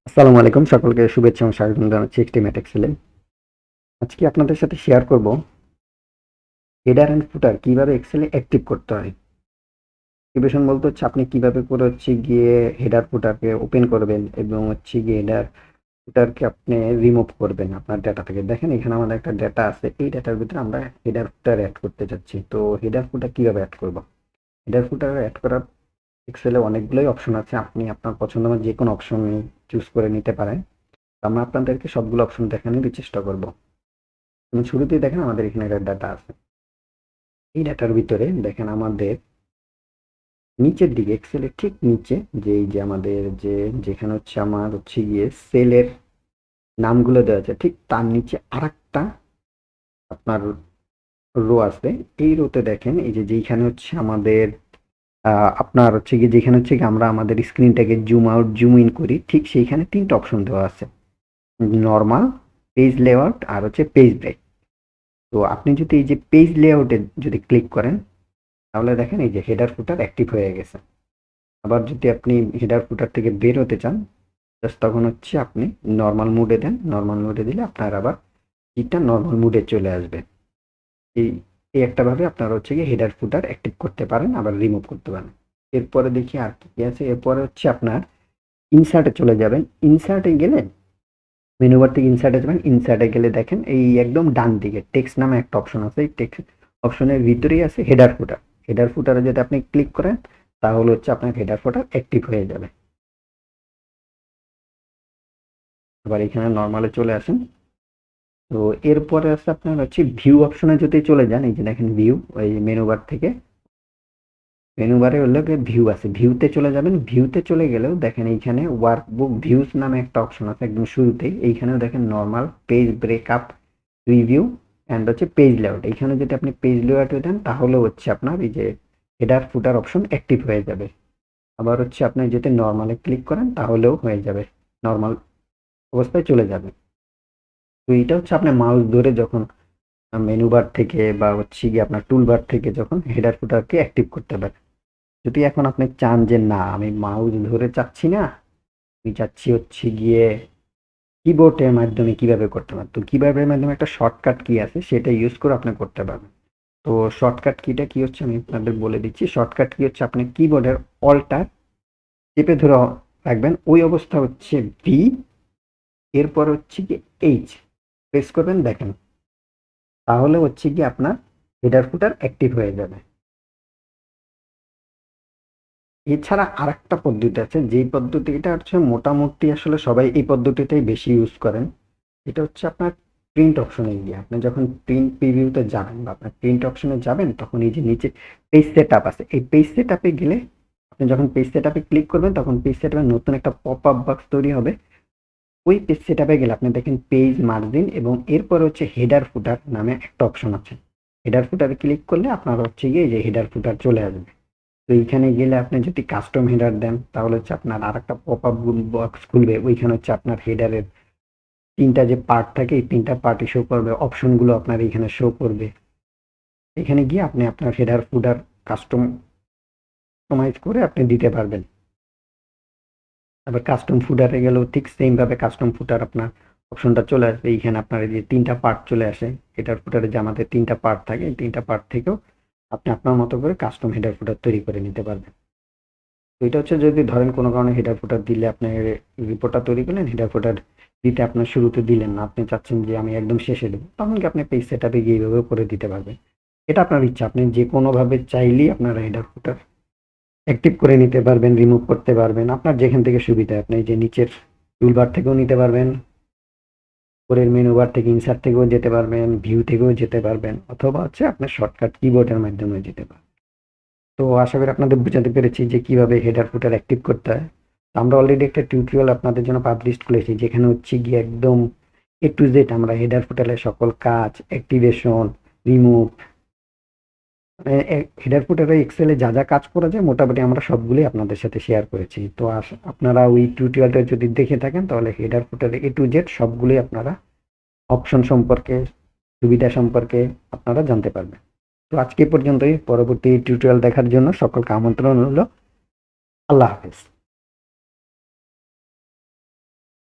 আসসালামু আলাইকুম, সকলকে শুভেচ্ছা এবং স্বাগতম জানাচ্ছি এক্সট্রিমেট এক্সেলে। আজকে আপনাদের সাথে শেয়ার করব হেডার অ্যান্ড ফুটার কিভাবে এক্সেলে অ্যাক্টিভ করতে হয়। অ্যাক্টিভেশন বলতে হচ্ছে আপনি কিভাবে করে গিয়ে হেডার ফুটারকে ওপেন করবেন এবং গিয়ে হেডার ফুটারকে আপনি রিমুভ করবেন আপনার ডেটা থেকে। দেখেন এখানে আমাদের একটা ডেটা আছে, এই ডেটার ভিতরে আমরা হেডার ফুটার অ্যাড করতে চাচ্ছি। তো হেডার ফুটার কিভাবে অ্যাড করব? হেডার ফুটার অ্যাড করার এক্সেলে অনেকগুলোই অপশন আছে, আপনি আপনার পছন্দ মতো যে কোনো অপশন চুজ করে নিতে পারেন। আমরা আপনাদেরকে সবগুলো অপশন দেখানোর চেষ্টা করব। শুরুতেই দেখেন আমাদের এখানে একটা ডাটা আছে, এই ডাটার ভিতরে দেখেন আমাদের নিচের দিকে এক্সেলের ঠিক নিচে যে এই যে আমাদের যেখানে আমার গিয়ে সেলের নামগুলো দেওয়া আছে, ঠিক তার নিচে আরেকটা আপনার রো আছে। এই রোতে দেখেন এই যে যেখানে আমাদের আপনার গিয়ে যেখানে গিয়ে আমরা আমাদের স্ক্রিনটাকে জুম আউট জুম ইন করি, ঠিক সেইখানে তিনটা অপশন দেওয়া আছে, নর্মাল, পেজ লেআউট আর পেজ ব্রেক। তো আপনি যদি এই যে পেজ লেআউটে যদি ক্লিক করেন তাহলে দেখেন এই যে হেডার ফুটার অ্যাক্টিভ হয়ে গেছে। আবার যদি আপনি হেডার ফুটার থেকে বের হতে চান, জাস্ট তখন আপনি নর্মাল মুডে দেন, নর্মাল মুডে দিলে আপনার আবার কিটা নর্মাল মুডে চলে আসবে। এই এই একটা ভাবে আপনারা গিয়ে হেডার ফুটার অ্যাক্টিভ করতে পারেন, আবার রিমুভ করতে পারেন। এরপরে দেখি আর কি আছে। এরপরে আপনার ইনসার্টে চলে যাবেন। ইনসার্টে গেলে মেনু বার থেকে ইনসার্টে যাবেন। ইনসার্টে গেলে দেখেন এই একদম ডান দিকে টেক্সট নামে একটা অপশন আছে, এই টেক্সট অপশনের ভিতরেই আছে হেডার ফুটার। হেডার ফুটারে যদি আপনি ক্লিক করেন তাহলে আপনার হেডার ফুটার অ্যাক্টিভ হয়ে যাবে। আবার এখানে নর্মালে চলে আসেন। তো এরপরে আছে আপনার ভিউ অপশনে যদি চলে যান, এই যে দেখেন ভিউ, ওই মেনু বার থেকে মেনু বারে হলো ভিউ আছে, ভিউতে চলে যাবেন। ভিউতে চলে গেলেও দেখেন এইখানে ওয়ার্কবুক ভিউজ নামে একটা অপশন আছে একদম শুরুতেই। এইখানেও দেখেন normal, page breakup, review and page layout. এইখানে যদি আপনি পেজ লেআউটে দেন তাহলে আপনার এই যে হেডার ফুটার অপশন অ্যাক্টিভ হয়ে যাবে। আবার আপনি যদি নর্মালে ক্লিক করেন তাহলেও হয়ে যাবে, নর্মাল অবস্থায় চলে যাবে। তো এটা আপনি মাউস ধরে যখন মেনু বার থেকে বা গিয়ে আপনার টুল বার থেকে যখন হেডার ফুটারকে অ্যাক্টিভ করতে পারেন। যদি এখন আপনি চান যে না আমি মাউস ধরে চাচ্ছি না, আমি চাচ্ছি গিয়ে কিবোর্ডের মাধ্যমে কিভাবে করতে পারেন, তো কিবোর্ডের মাধ্যমে একটা শর্টকাট কি আছে সেটা ইউজ করে আপনি করতে পারবেন। তো শর্টকাট কিটা কি আমি আপনাদের বলে দিচ্ছি। শর্টকাট কি আপনি কিবোর্ডের অল্টার চেপে ধরে রাখবেন, ওই অবস্থা ভি, এরপর কি এইচ প্রেস করবেন, দেখেন তাহলে কি আপনার হেডার ফুটার অ্যাক্টিভ হয়ে যাবে। এছাড়া আরেকটা পদ্ধতি আছে, যেই পদ্ধতিটা মোটামুটি আসলে সবাই এই পদ্ধতিটাই বেশি ইউজ করেন। এটা আপনার প্রিন্ট অপশনে গিয়ে আপনি যখন প্রিন্ট প্রিভিউতে যাবেন বা আপনার প্রিন্ট অপশনে যাবেন, তখন এই যে নিচে পেজ সেট আপ আছে, এই পেজ সেট আপে গেলে আপনি যখন পেজ সেট আপে ক্লিক করবেন তখন পেজ সেট আপে নতুন একটা পপ আপ বক্স তৈরি হবে। ওই পেজ সেট আপে গেলে আপনি দেখেন পেজ মার্জিন এবং এরপর হেডার ফুটার নামে একটা অপশন আছে। হেডার ফুটারে ক্লিক করলে আপনার গিয়ে যে হেডার ফুটার চলে আসবে। তো এইখানে গেলে আপনি যদি কাস্টম হেডার দেন তাহলে আপনার আর একটা পপ আপ বক্স খুলবে, ওইখানে আপনার হেডারের তিনটা যে পার্ট থাকে এই তিনটা পার্টই শো করবে, অপশনগুলো আপনার এখানে শো করবে। এখানে গিয়ে আপনি আপনার হেডার ফুডার কাস্টমাইজ করে আপনি দিতে পারবেন। আবার কাস্টম ফুডারে গেলেও ঠিক সেম ভাবে কাস্টম ফুডার আপনার অপশনটা চলে আসবে। এইখানে আপনার এই যে তিনটা পার্ট চলে আসে, হেডার ফুডারে যে আমাদের তিনটা পার্ট থাকে, এই তিনটা পার্ট থেকেও আপনি আপনার মতো করে কাস্টম হেডার ফুডার তৈরি করে নিতে পারবেন। তো এটা যদি ধরেন কোনো কারণে হেডার ফুটার দিলে আপনি রিপোর্টটা তৈরি করলেন, হেডার ফুটার দিতে আপনার শুরুতে দিলেন না, আপনি চাচ্ছেন যে আমি একদম শেষে দেবো, তখন কি আপনি পেজ সেট আপে গিয়ে এইভাবে করে দিতে পারবেন। এটা আপনার ইচ্ছা, আপনি যে কোনোভাবে চাইলেই আপনারা হেডার ফুটার অ্যাক্টিভ করে নিতে পারবেন, রিমুভ করতে পারবেন, আপনার যেখান থেকে সুবিধা। আপনি এই যে নিচের টুলবার থেকেও নিতে পারবেন, উপরের মেনু বার থেকে ইনসার্ট থেকেও যেতে পারবেন, ভিউ থেকেও যেতে পারবেন, অথবা আপনার শর্টকাট কিবোর্ডের মাধ্যমে যেতে পারবেন। তো আশা করি আপনাদের বুঝাতে পেরেছি যে কিভাবে হেডার ফুটার অ্যাক্টিভ করতে হয়। আমরা অলরেডি একটা টিউটোরিয়াল আপনাদের জন্য পাবলিশ করেছি, যেখানে গিয়ে একদম এ টু জেড আমরা হেডার ফুটারের সকল কাজ, অ্যাক্টিভেশন, রিমুভ, মানে হেডার ফুটারে এক্সেলে যা যা কাজ করা যায় মোটামুটি আমরা সবগুলোই আপনাদের সাথে শেয়ার করেছি। তো আপনারা ওই টিউটোরিয়ালটা যদি দেখে থাকেন তাহলে হেডার ফুটারে এ টু জেড সবগুলোই আপনারা অপশন সম্পর্কে, সুবিধা সম্পর্কে আপনারা জানতে পারবেন। তো আজকে পর্যন্তই, পরবর্তী টিউটোরিয়াল দেখার জন্য সকলকে আমন্ত্রণ হলো। আল্লাহ হাফেজ।